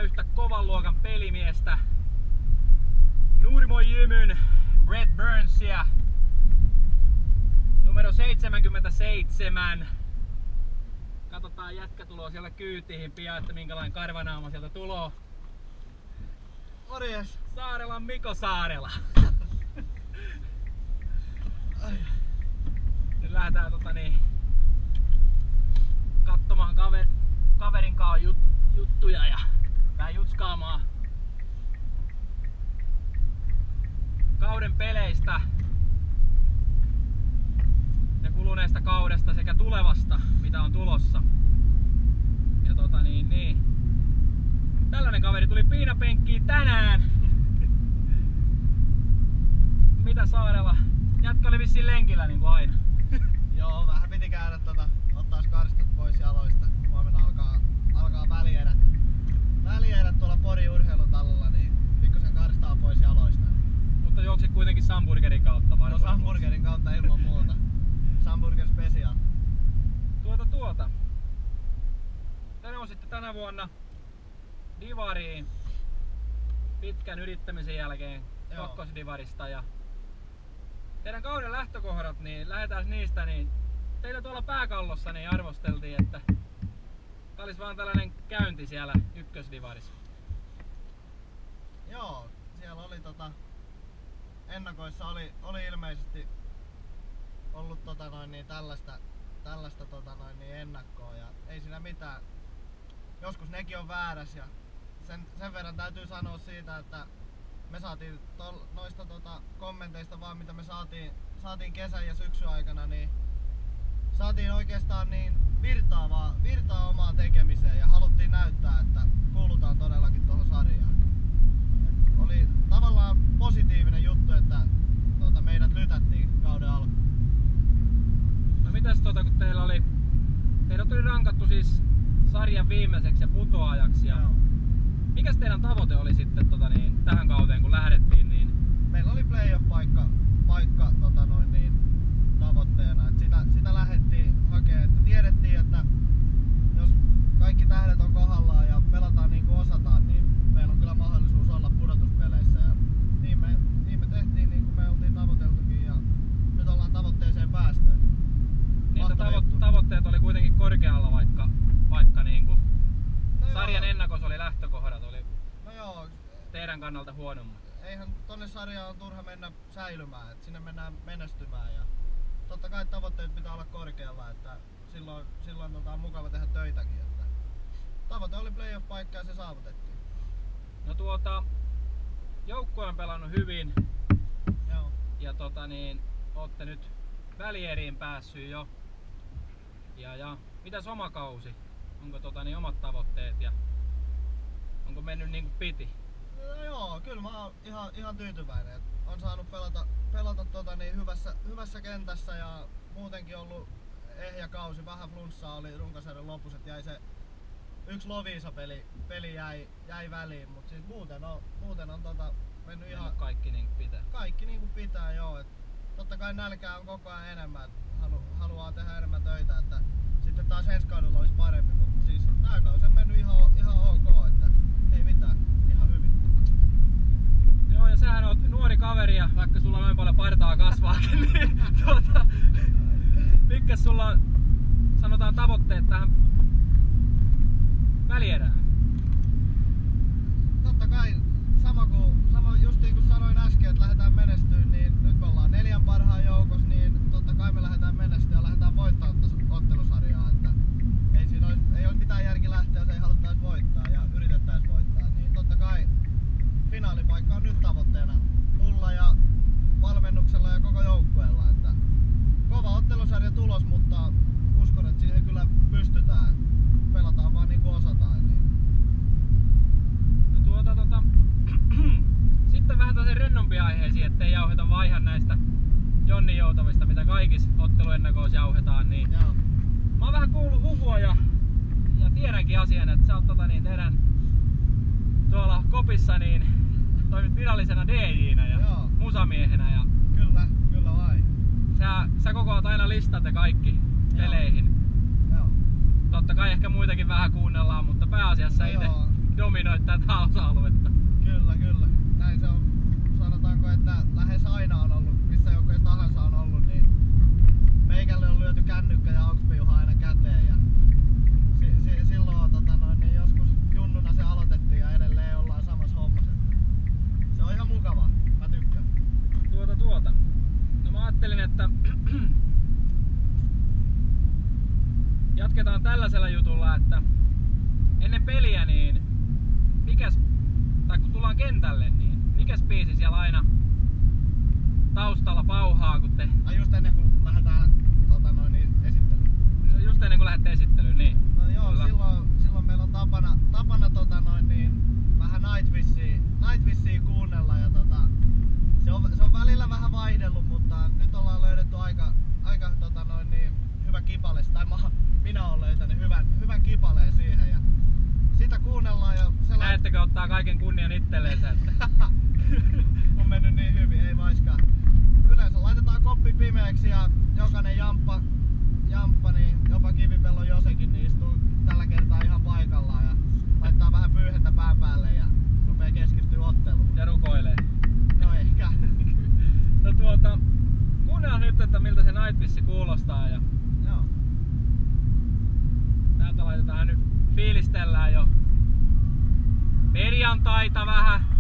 yhtä kovan luokan pelimiestä, Nurmo Jymyn Brett Burnsia, numero 77. Katsotaan, jätkä tuloo siellä kyytiin pian, että minkälainen karvanaama sieltä tuloo. Morjes! Saarelan Miko Saarela. Nyt lähdetään katsomaan kaverin kanssa juttuja ja vähän jutskaamaan kauden peleistä ja kuluneesta kaudesta sekä tulevasta, mitä on tulossa. Ja tällainen kaveri tuli piinapenkkiin tänään. Mitä Saarela? Jätkä oli vissiin lenkillä niin kuin aina. Joo, vähän piti käydä ottaa karstat pois jaloista. Huomenna alkaa välierät tuolla Porin urheilutalolla, niin pikkusen karstaa pois jaloista. Mutta juoksit kuitenkin Samburgerin kautta varmaan. No Samburgerin kautta ilman muuta. Samburger Special. Tänne on sitten tänä vuonna divariin pitkän yrittämisen jälkeen kakkosdivarista ja teidän kauden lähtökohdat, niin lähdetään niistä, niin teillä tuolla Pääkallossa niin arvosteltiin, että tää olisi vaan tällainen käynti siellä ykkösdivarissa. Joo, siellä oli ennakoissa oli ilmeisesti ollut tällaista ennakkoa ja ei siinä mitään. Joskus nekin on väärässä ja sen verran täytyy sanoa siitä, että me saatiin noista kommenteista vaan mitä me saatiin kesän ja syksyn aikana, niin saatiin oikeastaan niin virtaa omaan tekemiseen ja haluttiin näyttää, että kuulutaan todellakin tuohon sarjaan. Oli tavallaan positiivinen juttu, että meidät lytättiin kauden alkuun. No mitäs kun teidät tuli rankattu siis sarjan viimeiseksi ja putoajaksi ja mikäs teidän tavoite oli sitten tähän kauteen kun lähdettiin? Niin meillä oli playoff-paikka tavoitteena. Sitä lähdettiin hakemaan, että tiedettiin, että jos kaikki tähdet on kohdallaan ja pelataan niin kuin osataan, niin meillä on kyllä mahdollisuus olla pudotuspeleissä. Ja niin me tehtiin niin kuin me oltiin tavoiteltukin ja nyt ollaan tavoitteeseen päästy. Niitä tavoitteet oli kuitenkin korkealla, vaikka niinku sarjan ennakossa oli lähtökohdat oli teidän kannalta huonommat. Eihän tonne sarjaan on turha mennä säilymään, että sinne mennään menestymään ja totta kai tavoitteet pitää olla korkealla, että silloin on mukava tehdä töitäkin. Että tavoite oli playoff-paikka ja se saavutettiin. No joukkue on pelannut hyvin. Joo. Ja ootte nyt välieriin päässyt jo. Ja mitäs oma kausi? Onko omat tavoitteet ja onko mennyt niin kuin piti? No joo, kyllä mä oon ihan tyytyväinen. On saanut pelata hyvässä kentässä ja muutenkin ollut ehjä kausi. Vähän flunssaa oli runkosarjan lopussa, että jäi se yksi Loviisa-peli jäi väliin, mutta siis muuten on mennyt ihan kaikki niin kuin pitää. Kaikki niin kuin pitää, joo. Et totta kai nälkää on koko ajan enemmän, että haluaa tehdä enemmän töitä, että sitten taas ensi kaudella olisi parempi, mutta siis tää kausi on mennyt ihan ok, että ei mitään, ihan hyvin. Joo, ja sähän oot nuori kaveri ja vaikka sulla noin paljon partaa kasvaakin, niin mitkä sulla on, sanotaan, tavoitteet tähän välierään? Totta kai sama justiin kuin sanoin äsken, että lähdetään menestyyn, niin nyt me ollaan 4 parhaan joukossa, niin totta kai me lähdetään menestyyn ja lähdetään voittamaan ottelusarjaa, että ei ole mitään järki lähteä, jos ei haluttaisi voittaa ja yritettäisiin voittaa, niin totta kai finaalipaikka on nyt tavoitteena mulla ja valmennuksella ja koko joukkueella, että kova ottelusarja tulos, mutta uskon, että siihen kyllä pystytään, pelataan vaan niin kuin osataan. Niin. No sitten vähän tällaisiin rennompiin aiheisiin, ettei jauheta vaan ihan näistä Jonnin joutavista, mitä kaikissa otteluennakoissa jauhetaan, niin joo. Mä oon vähän kuullut huhua ja tiedänkin asian, että sä oot teidän tuolla kopissa niin toimit virallisena DJ:nä ja joo. Musamiehenä ja Kyllä vai. Sä kokoat aina listat ja kaikki peleihin. Joo. Totta kai ehkä muitakin vähän kuunnellaan, mutta pääasiassa dominoit tätä osa-aluetta. Kyllä, kyllä. Näin se on. Sanotaanko, että lähes aina on ollut, missä joukkueessa tahansa on ollut, niin meikälle on lyöty kännykkä ja AUX-piuha aina käteen. Ja silloin niin joskus junnuna se aloitettiin ja edelleen ollaan samassa hommassa. Se on ihan mukavaa. Mä tykkään. No mä ajattelin, että jatketaan tällaisella jutulla, että ennen peliä niin kun tullaan kentälle, niin mikäs biisi siellä aina taustalla pauhaa, kun te... Just ennen kuin lähdetään esittelyyn. Just ennen kuin lähdette esittelyyn, niin. No joo, silloin meillä on tapana vähän Nightwishia kuunnella ja se on välillä vähän vaihdellut, mutta nyt ollaan löydetty aika hyvä kipale, tai minä olen löytänyt hyvän kipaleen siihen ja sitä kuunnellaan ja Näettekö ottaa kaiken kunnian itselleensä, että on mennyt niin hyvin, ei vaiskaan. Yleensä laitetaan koppi pimeäksi ja jokainen jamppa niin jopa Kivipellon Josekin niin istuu tällä kertaa ihan paikallaan ja laittaa vähän pyyhettä pään päälle ja rupee keskittyä otteluun. ja rukoilee? No ehkä. No kuunnellaan nyt, että miltä se Nightwish kuulostaa ja Joo. täältä laitetaan nyt, fiilistellään jo perjantaita vähän.